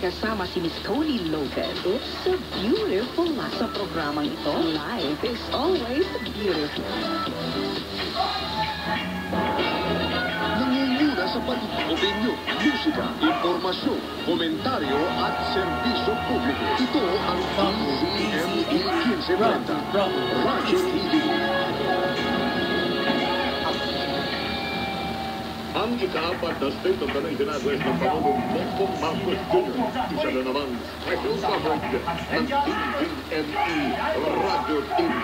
kasama si Miss Tony Lopez. It's so beautiful sa programang ito. Life is always beautiful. Nangunguna sa balik, opinyon, musika, impormasyon, komentaryo at serbisyo publiko. Ito ang DZME 1530, Radyo TV. Ang ikaapat na State of the Nation Address ng Pangulong Bongbong Marcos Jr. Isa na naman special coverage ng DZME Radyo TV.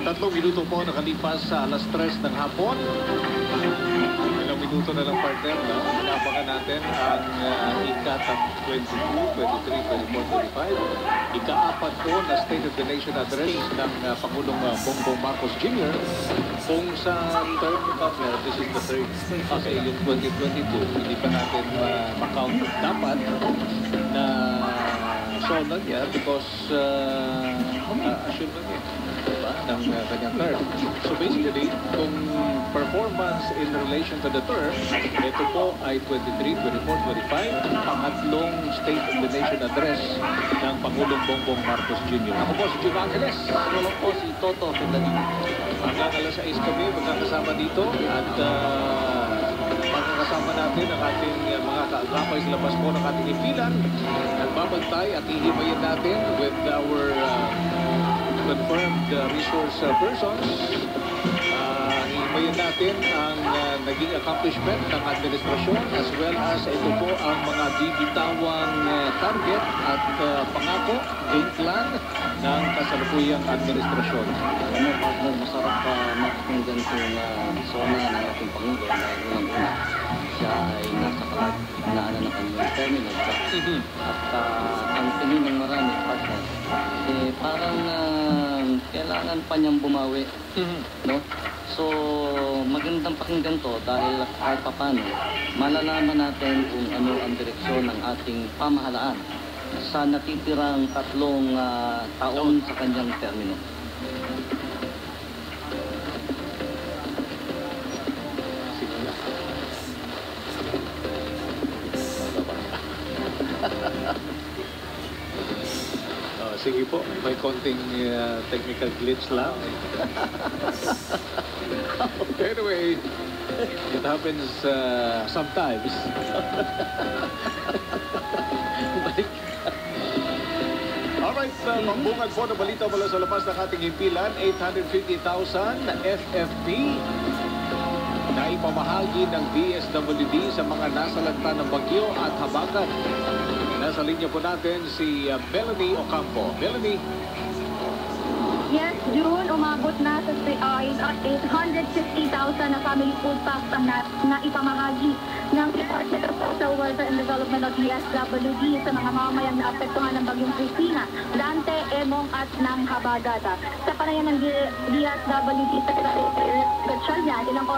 Tatlong minuto po nakalipas sa alas 3 ng hapon. Ilang minuto na lang, partner, no? Inabangan natin ang ika-top 22, 23, 24, 25. Ika-apat po na State of the Nation Address ng Pangulong Bongbong Marcos Jr. Kung sa term, partner, this is the third. Kasi yung 2022, hindi pa natin makount dapat na solo niya because assume na niya ng kanyang term. So basically, kung performance in relation to the term, ito po ay 23, 24, 25, pangatlong State of the Nation Address ng Pangulong Bongbong Marcos Jr. Ako po si Jim Angeles. Ako po si Toto Fedalino. Hanggang alas 6 kami magkakasama dito at magkakasama natin ang ating mga kaagapay sa labas po ng ating ipilan. Nagbabantay at ihimayin natin with our confirmed resource persons. Himayin natin ang naging accomplishment ng administrasyon as well as ito po ang mga bibitawang target at pangako, game plan ng kasalukuyang administrasyon. Ano, partner, masarap makikinggan yung zona ng ating Pangulo dahil unang-una siya ay nasa kalaglaan ng kanyang terminal. At ang tingin ng marami, partner, parang kailangan pa niyang bumawi. No? So, magandang pakinggan to dahil kahit papano, malalaman natin kung ano ang direksyon ng ating pamahalaan sa natitirang 3 taon sa kanyang termino. Sige po, may konting technical glitch lang. Anyway, it happens sometimes. Alright, pambungad po na balita mula sa labas ng ating himpilan, 850,000 FFP na ipamahagi ng DSWD sa mga nasalanta ng bagyo at habagat. Nasa linya po natin si Melanie Ocampo. Melanie. Yes, June, umabot na sa 850,000 na family food packs ang na ipamahagi ng Department of Social Welfare and Development of DSWD sa mga mamamayang naapektuhan ng bagyong Cristina, Dante, Emong at ng Habagata. Sa panayan ng DSWD Secretary Gatchalian, ilang oras